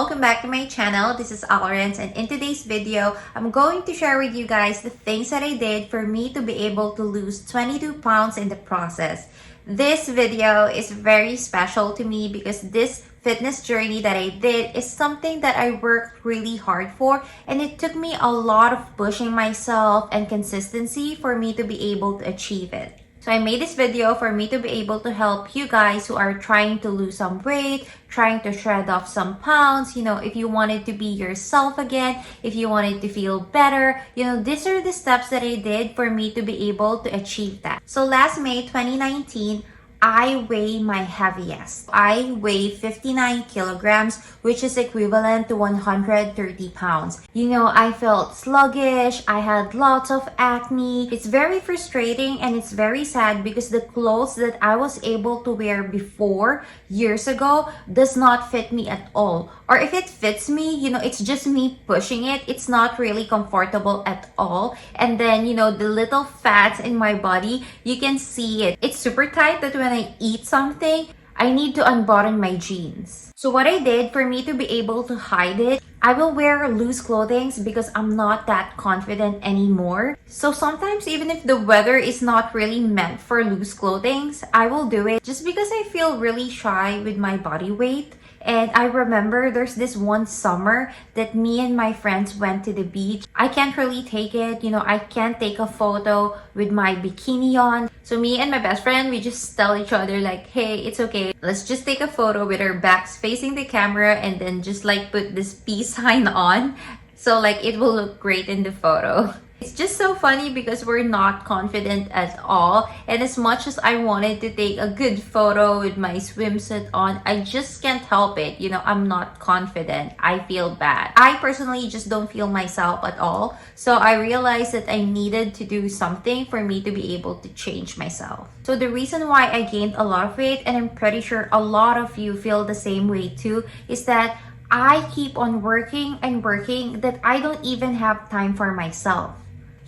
welcome back to my channel. This is Alrence, and in today's video, I'm going to share with you guys the things that I did for me to be able to lose 22 pounds in the process. This video is very special to me because this fitness journey that I did is something that I worked really hard for, and it took me a lot of pushing myself and consistency for me to be able to achieve it. So I made this video for me to be able to help you guys who are trying to lose some weight, trying to shred off some pounds, if you wanted to be yourself again, if you wanted to feel better, these are the steps that I did for me to be able to achieve that. So last May 2019, I weigh my heaviest. I weigh 59 kilograms, which is equivalent to 130 pounds. I felt sluggish. I had lots of acne. It's very frustrating and it's very sad because the clothes that I was able to wear before, years ago, does not fit me at all. Or if it fits me, it's just me pushing it. It's not really comfortable at all. And then, the little fats in my body, you can see it. It's super tight that when I eat something, I need to unbutton my jeans. So what I did for me to be able to hide it, I will wear loose clothing because I'm not that confident anymore. So sometimes even if the weather is not really meant for loose clothing, I will do it just because I feel really shy with my body weight. And I remember there's this one summer that me and my friends went to the beach. I can't really take it. I can't take a photo with my bikini on. So me and my best friend, we just tell each other like, hey, it's okay. Let's just take a photo with our backs facing the camera and then just put this peace sign on. So it will look great in the photo. It's just so funny because we're not confident at all, and as much as I wanted to take a good photo with my swimsuit on, I just can't help it. I'm not confident. I feel bad. I personally just don't feel myself at all, so I realized that I needed to do something for me to be able to change myself. So the reason why I gained a lot of weight, and I'm pretty sure a lot of you feel the same way too, is that I keep on working and working that I don't even have time for myself.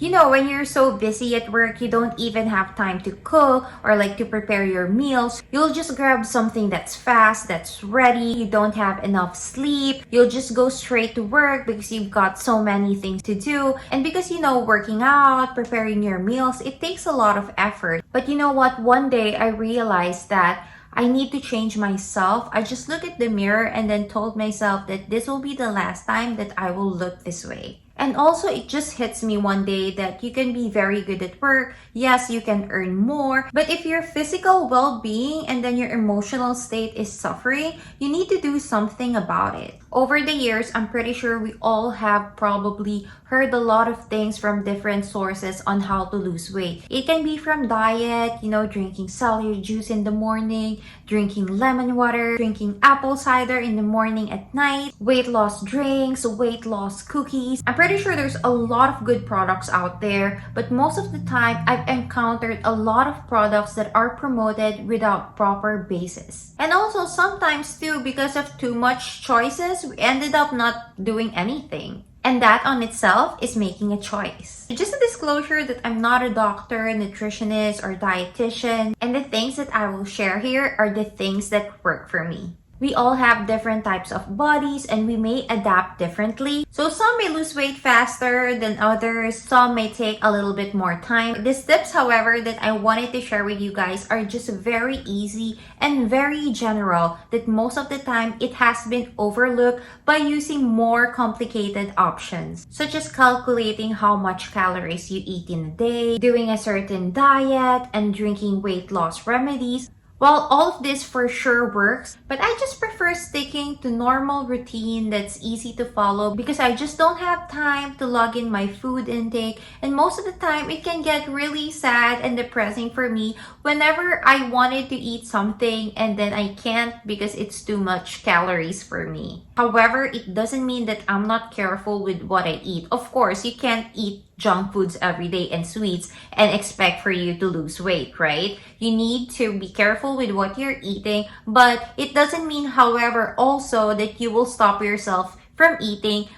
When you're so busy at work, you don't even have time to cook or to prepare your meals. You'll just grab something that's fast, that's ready. You don't have enough sleep. You'll just go straight to work because you've got so many things to do. And because, working out, preparing your meals, it takes a lot of effort. But you know what? One day I realized that I need to change myself. I just looked at the mirror and then told myself that this will be the last time that I will look this way. And also, it just hits me one day that you can be very good at work. Yes, you can earn more. But if your physical well-being and then your emotional state is suffering, you need to do something about it. Over the years, I'm pretty sure we all have probably heard a lot of things from different sources on how to lose weight. It can be from diet, drinking celery juice in the morning, drinking lemon water, drinking apple cider in the morning at night, weight loss drinks, weight loss cookies. I'm pretty sure there's a lot of good products out there, but most of the time I've encountered a lot of products that are promoted without proper basis. And also sometimes too, because of too much choices, we ended up not doing anything. And that on itself is making a choice. Just a disclosure that I'm not a doctor, nutritionist, or dietitian, and the things that I will share here are the things that work for me. We all have different types of bodies and we may adapt differently. So some may lose weight faster than others. Some may take a little bit more time. These tips, however, that I wanted to share with you guys are just very easy and very general that most of the time it has been overlooked by using more complicated options, such as calculating how much calories you eat in a day, doing a certain diet, and drinking weight loss remedies. While all of this for sure works, but I just prefer sticking to normal routine that's easy to follow because I just don't have time to log in my food intake, and most of the time it can get really sad and depressing for me whenever I wanted to eat something and then I can't because it's too much calories for me. However, it doesn't mean that I'm not careful with what I eat. Of course, you can't eat junk foods every day and sweets and expect for you to lose weight, right? You need to be careful with what you're eating, but it doesn't mean, however, also that you will stop yourself from eating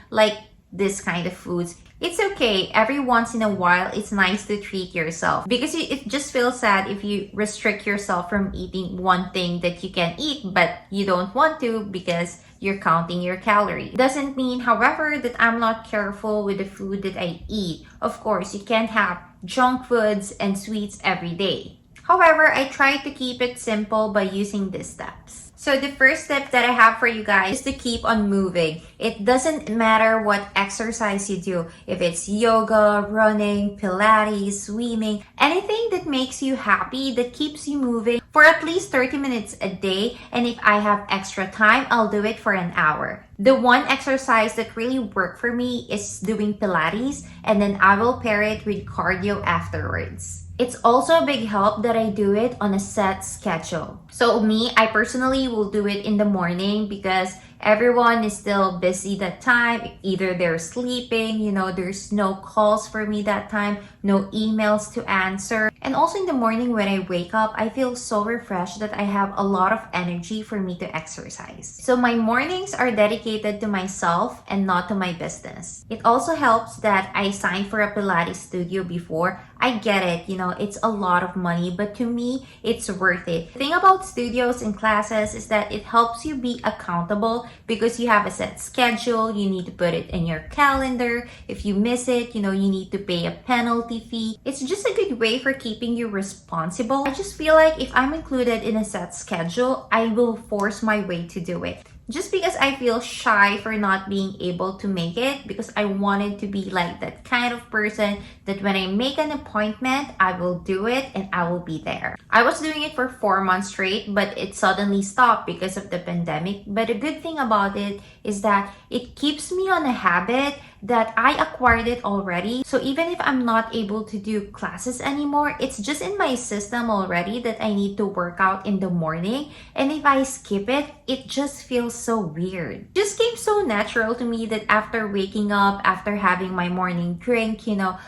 this kind of foods. It's okay. Every once in a while, it's nice to treat yourself because it just feels sad if you restrict yourself from eating one thing that you can eat, but you don't want to because you're counting your calories. Doesn't mean, however, that I'm not careful with the food that I eat. Of course, you can't have junk foods and sweets every day. However, I try to keep it simple by using these steps. So the first tip that I have for you guys is to keep on moving. It doesn't matter what exercise you do. If it's yoga, running, Pilates, swimming, anything that makes you happy, that keeps you moving for at least 30 minutes a day. And if I have extra time, I'll do it for an hour. The one exercise that really worked for me is doing Pilates, and then I will pair it with cardio afterwards. It's also a big help that I do it on a set schedule. So me, I personally will do it in the morning because everyone is still busy that time. Either they're sleeping, there's no calls for me that time, no emails to answer. And also in the morning when I wake up, I feel so refreshed that I have a lot of energy for me to exercise. So my mornings are dedicated to myself and not to my business. It also helps that I signed for a Pilates studio before. I get it, it's a lot of money, but to me, it's worth it. The thing about studios and classes is that it helps you be accountable because you have a set schedule. You need to put it in your calendar. If you miss it, you need to pay a penalty fee. It's just a good way for keeping you responsible. I just feel like if I'm included in a set schedule, I will force my way to do it. Just because I feel shy for not being able to make it, because I wanted to be like that kind of person that when I make an appointment, I will do it and I will be there. I was doing it for 4 months straight, but it suddenly stopped because of the pandemic. But the good thing about it is that it keeps me on a habit that I acquired it already. So even if I'm not able to do classes anymore, it's just in my system already that I need to work out in the morning. And if I skip it, it just feels so weird. It just came so natural to me that after waking up, after having my morning drink,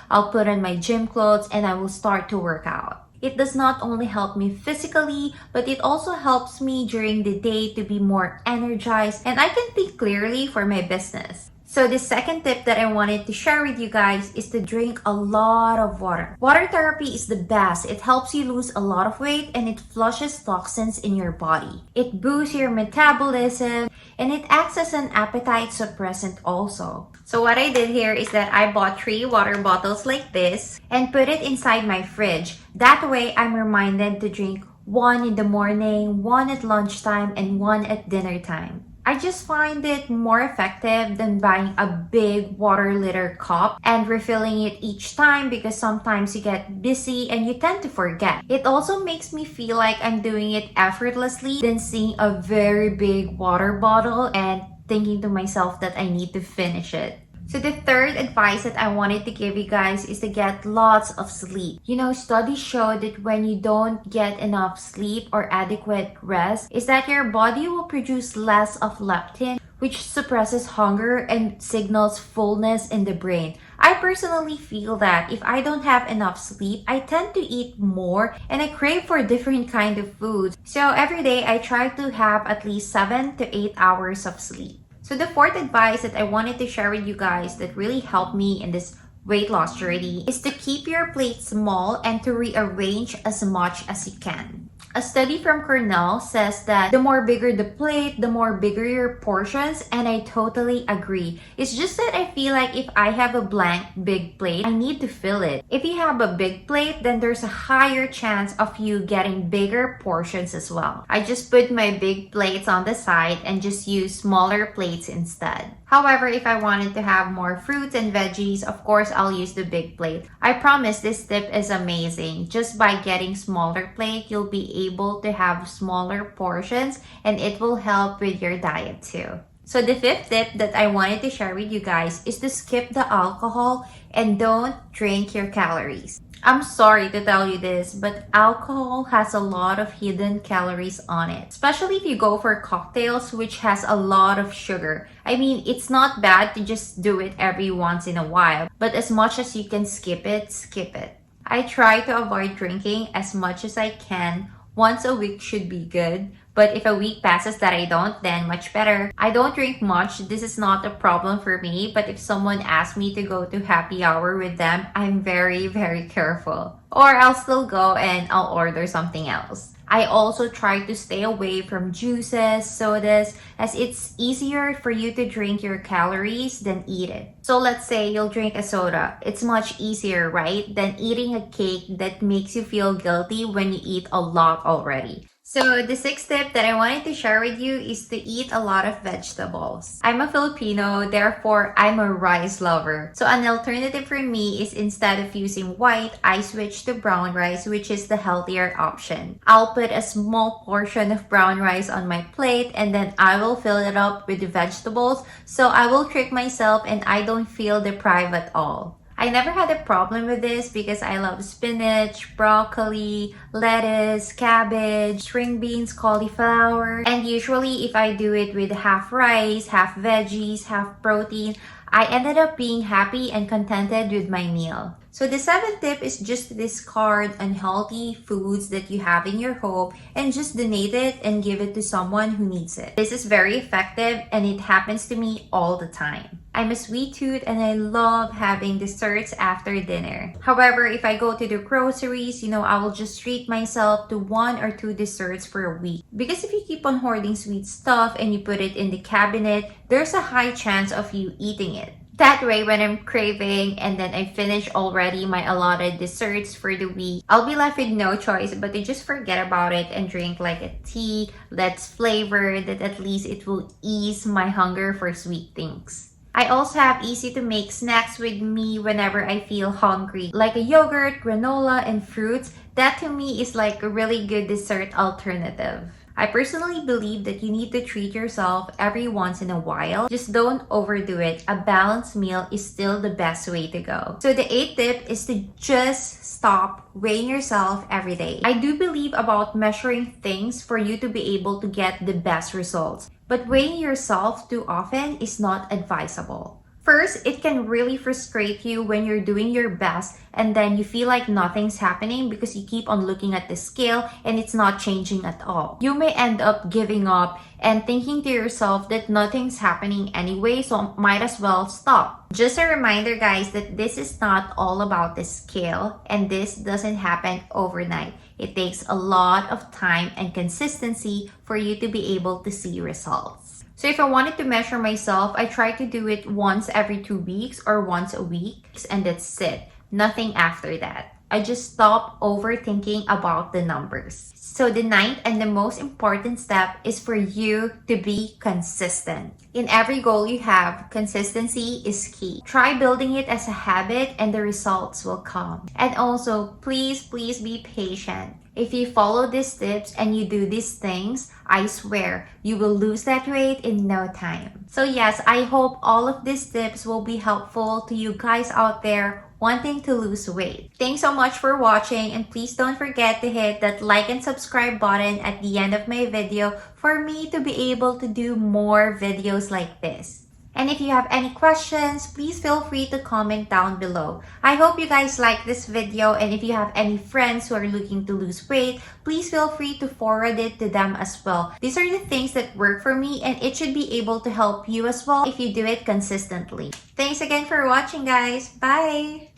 I'll put on my gym clothes and I will start to work out. It does not only help me physically, but it also helps me during the day to be more energized and I can think clearly for my business. So the second tip that I wanted to share with you guys is to drink a lot of water. Water therapy is the best. It helps you lose a lot of weight and it flushes toxins in your body. It boosts your metabolism and it acts as an appetite suppressant also. So what I did here is that I bought 3 water bottles like this and put it inside my fridge. That way I'm reminded to drink 1 in the morning, 1 at lunchtime, and 1 at dinner time. I just find it more effective than buying a big water liter cup and refilling it each time because sometimes you get busy and you tend to forget. It also makes me feel like I'm doing it effortlessly than seeing a very big water bottle and thinking to myself that I need to finish it. So the third advice that I wanted to give you guys is to get lots of sleep. Studies show that when you don't get enough sleep or adequate rest, is that your body will produce less of leptin, which suppresses hunger and signals fullness in the brain. I personally feel that if I don't have enough sleep, I tend to eat more and I crave for different kind of foods. So every day I try to have at least 7 to 8 hours of sleep. So the fourth advice that I wanted to share with you guys that really helped me in this weight loss journey is to keep your plate small and to rearrange as much as you can. A study from Cornell says that the more bigger the plate, the more bigger your portions, and I totally agree. It's just that I feel like if I have a blank big plate, I need to fill it. If you have a big plate, then there's a higher chance of you getting bigger portions as well. I just put my big plates on the side and just use smaller plates instead. However, if I wanted to have more fruits and veggies, of course, I'll use the big plate. I promise this tip is amazing. Just by getting smaller plate, you'll be able to have smaller portions and it will help with your diet too. So the fifth tip that I wanted to share with you guys is to skip the alcohol and don't drink your calories. I'm sorry to tell you this, but alcohol has a lot of hidden calories on it, especially if you go for cocktails, which has a lot of sugar. I mean, it's not bad to just do it every once in a while, but as much as you can skip it, skip it. I try to avoid drinking as much as I can. Once a week should be good, But if a week passes that I don't, then much better. I don't drink much. This is not a problem for me. But if someone asks me to go to happy hour with them, I'm very, very careful. Or I'll still go and I'll order something else. I also try to stay away from juices, sodas, as it's easier for you to drink your calories than eat it. So let's say you'll drink a soda. It's much easier, right, than eating a cake that makes you feel guilty when you eat a lot already. So the sixth tip that I wanted to share with you is to eat a lot of vegetables. I'm a Filipino, therefore I'm a rice lover. So an alternative for me is instead of using white, I switch to brown rice, which is the healthier option. I'll put a small portion of brown rice on my plate and then I will fill it up with the vegetables. So I will trick myself and I don't feel deprived at all. I never had a problem with this because I love spinach, broccoli, lettuce, cabbage, string beans, cauliflower. And usually if I do it with half rice, half veggies, half protein, I ended up being happy and contented with my meal. So the seventh tip is just to discard unhealthy foods that you have in your home and just donate it and give it to someone who needs it. This is very effective and it happens to me all the time. I'm a sweet tooth and I love having desserts after dinner. However, if I go to the groceries, I will just treat myself to 1 or 2 desserts per week. Because if you keep on hoarding sweet stuff and you put it in the cabinet, there's a high chance of you eating it. That way, when I'm craving and then I finish already my allotted desserts for the week, I'll be left with no choice but to just forget about it and drink like a tea that's flavored that at least it will ease my hunger for sweet things. I also have easy to make snacks with me whenever I feel hungry, like a yogurt, granola, and fruits. That to me is like a really good dessert alternative. I personally believe that you need to treat yourself every once in a while. Just don't overdo it. A balanced meal is still the best way to go. So the eighth tip is to just stop weighing yourself every day. I do believe about measuring things for you to be able to get the best results. But weighing yourself too often is not advisable. First, it can really frustrate you when you're doing your best and then you feel like nothing's happening because you keep on looking at the scale and it's not changing at all. You may end up giving up and thinking to yourself that nothing's happening anyway, so might as well stop. Just a reminder, guys, that this is not all about the scale and this doesn't happen overnight. It takes a lot of time and consistency for you to be able to see results. So if I wanted to measure myself, I try to do it once every 2 weeks or once a week, and that's it. Nothing after that. I just stop overthinking about the numbers. So the ninth and the most important step is for you to be consistent. In every goal you have, consistency is key. Try building it as a habit and the results will come. And also, please be patient. If you follow these tips and you do these things, I swear you will lose that weight in no time. So yes, I hope all of these tips will be helpful to you guys out there wanting to lose weight. Thanks so much for watching and please don't forget to hit that like and subscribe button at the end of my video for me to be able to do more videos like this. And if you have any questions, please feel free to comment down below. I hope you guys like this video and if you have any friends who are looking to lose weight, please feel free to forward it to them as well. These are the things that work for me and it should be able to help you as well if you do it consistently. Thanks again for watching, guys. Bye!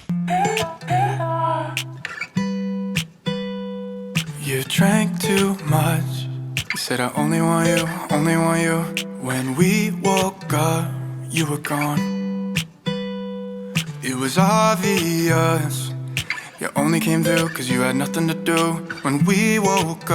You drank too much. You said I only want you, only want you. When we woke up, you were gone. It was obvious. You only came through cause you had nothing to do. When we woke up